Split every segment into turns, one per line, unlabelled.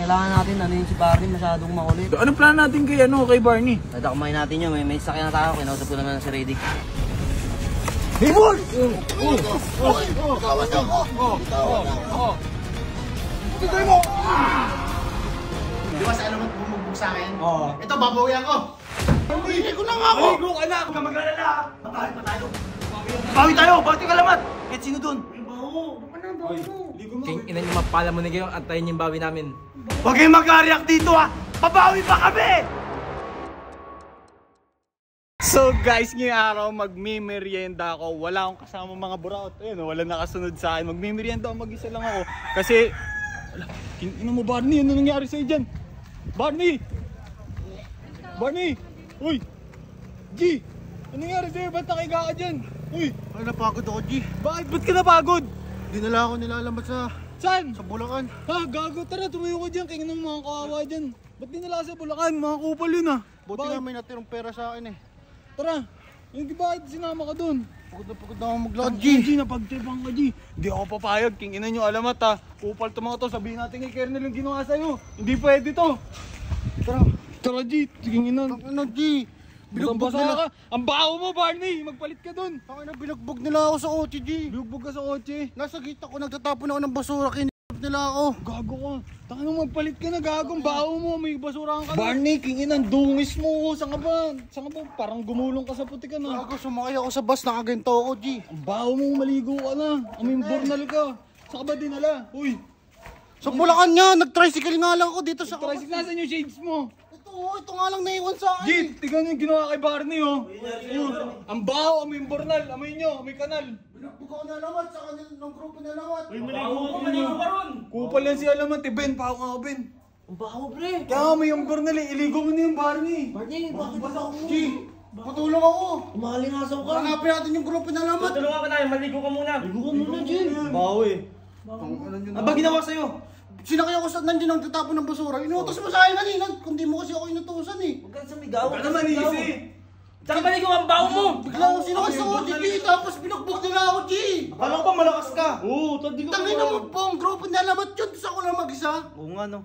Kailangan natin ano yung si Barney masyadong makulit.
Anong plan natin kay Barney?
Dadakamayin natin yun. May sakyan na tayo. Kinausap ko naman si Redick.
Hey, boy!
Tawas ako! Tutoy mo! Di ba sa alam mo bumugbog sa akin? Oo. Ito, babawian ko! Hindi ko na nga ako!
Maligo ka na! Huwag ka mag-alala! Babawi pa tayo! Bawi tayo! Bakit yung kalamat? Kahit sino dun?
King, ina nyo mapala mo na kayo, antayin yung bawi namin.
Huwag kayong mag-react dito ha! Babawi pa kami! So guys, ngayong araw magmimerienda ako. Wala akong kasama mga buraot. Ayun, wala nakasunod sa akin. Magmimerienda ako, mag-isa lang ako. Kasi, ina mo Barney, ano nangyari sa'yo dyan? Barney! Barney! Uy! G! Ano nangyari sa'yo? Ba't nakiga ka dyan? Uy!
Ay, napagod ako, G.
Bakit? Ba't ka napagod?
Dinala ako nilalamat sa
Saan?
Bulacan.
Ha? Gago, tara, tumayo ko dyan. Kaya ng mga kawawa dyan. Ba't dinala sa Bulacan? Mga kupal yun ah.
Buti nga may natirong pera sa akin eh.
Tara! Yung bakit sinama ka dun?
Pagod na ako maglakad, G.
G, napagtipang ka, G. Hindi ako papayag. King ina nyo, alamat ha. Kupal to mga to. Sabihin natin kay Kernel yung ginawa sa'yo. Hindi pwede to. Tara. Tara, G. King ina.
Ano, G? Binugbog nila.
Ang baho mo, Barney. Magpalit ka dun.
Binugbog nila ako sa kotse, G.
Binugbog ka sa kotse.
Nasa gitna ko, nagtatapon ako ng basura. Kinip nila ako.
Gago ka. Taka magpalit ka na, gagong baho mo. May basurahan ka na. Barney, king ina, dungis mo. Saan ka ba? Saan ka ba? Parang gumulong ka sa puti ka na.
Gago, sumakay ako sa bus. Nakaganto ako, G.
Ang baho mo, maligo ka na. Amoy bornal ka. Saan ka ba dinala? Uy.
Sa Bulacan nga, nag-tricycle nga lang ako dito sa
Tricycle, nasan yung shades mo?
Ito nga lang naiwan sa akin.
Git, tignan yung ginawa kay Barney oh. Ang baho, amoy yung bornal, amoy nyo, amoy kanal.
Binugbog ako na lamat sa kanil ng grupo na lamat.
Maligo ka ron!
Kupal yan si Alamat eh, Ben, paho ka Ben.
Ang baho, pre.
Kaya amoy yung bornal eh, iligo mo na yung Barney.
Barney, bakit ba ako?
G, patulong ako.
Umalingasaw ka.
Hanapin natin yung grupo na lamat.
Tulungan ka tayo, maligo ka muna!
Ligo ka muna, Jen.
Baho eh.
Ano ba ginawa sa'yo?
Sinakay ako sa nandiyan ang tatapon ng basura. Inutos mo sa akin kanina. Kundi mo kasi ako inutusan eh.
Huwag kang sumigaw.
Huwag ka naman easy! Tsaka maligo ang baho mo!
Bigla ako sinakay sa kotse, G. Tapos binugbog nila ako, G.
Akala ko ba malakas ka?
Oo, tadi ka.
Tangin na mo po ang grupo na lamat yun. Tapos ako lang mag-isa.
Oo nga, no.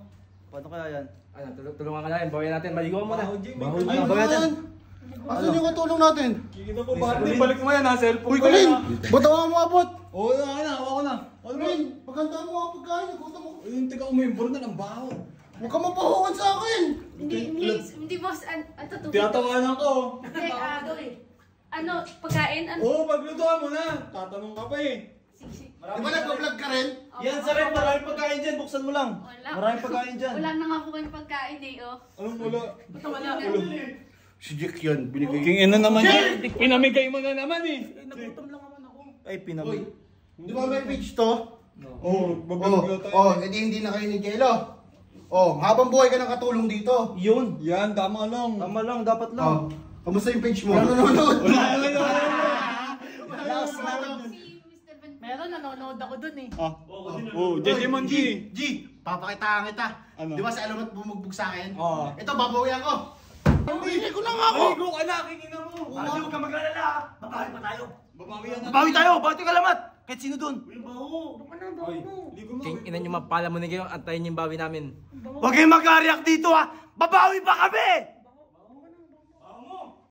Paano kaya yan?
Ano, tulungan ka natin, bawian natin, maligo ka muna.
Ay, man. Asan yung katulong natin?
Kikita ko Barney, balik mo yan ha, cellphone
Uy,
ko
Kulin!
yan, ha.
Ba't ako umabot?
Oo, hawa ko na. Ano ba?
Kulin, paghandaan mo ako pagkain. Nagutom ako.
Yung tiga ko mo yung bornal, ang baho.
Huwag ka mapahukan sa akin.
Hindi boss, tutupin.
Tinatawanan ko.
Hindi, ano, pagkain? Ano?
Oo, paglutuan mo na. Tatanong ka pa eh.
Sige.
Di ba nag-vlog ka rin?
Yan, sa red, maraming pagkain dyan. Buksan mo lang.
Wala.
Maraming pagkain dyan.
Wala na nga po kayong pagkain eh, oh.
Anong wala?
Wala.
Si Jack yan, binigay.
King ina naman yan. Pinamigay mo na naman eh.
Nagutom lang naman ako. Ay, pinamay.
Di ba may page to?
Oo, babalaglaw tayo.
Edi hindi na kayo ni Jello. Oh, habang buhay ka ng katulong dito.
Yun.
Yan, tama lang.
Tama lang, dapat lang.
Kamusta yung page mo? Nanonood.
Wala naman naman.
Si Mr. Ben, meron, nanonood ako dun eh.
Oh, Jejemon G.
G, papakitaan kita.
Ano?
Di ba sa alamat bumugbog sa akin?
Oo.
Ito, babawian ko. Hindi ko na nga ako.
Maligo ka na, kingina mo.
Huwag ka mag-alala. Babawi pa tayo.
Babawi yan.
Babawi tayo. Bakit yung kalamat? Kahit sino dun?
Ligo mo.
King, ina nyo mapala mo na kayo, antayin yung bawi namin.
Huwag kayong mag-react dito ha. Babawi pa kami!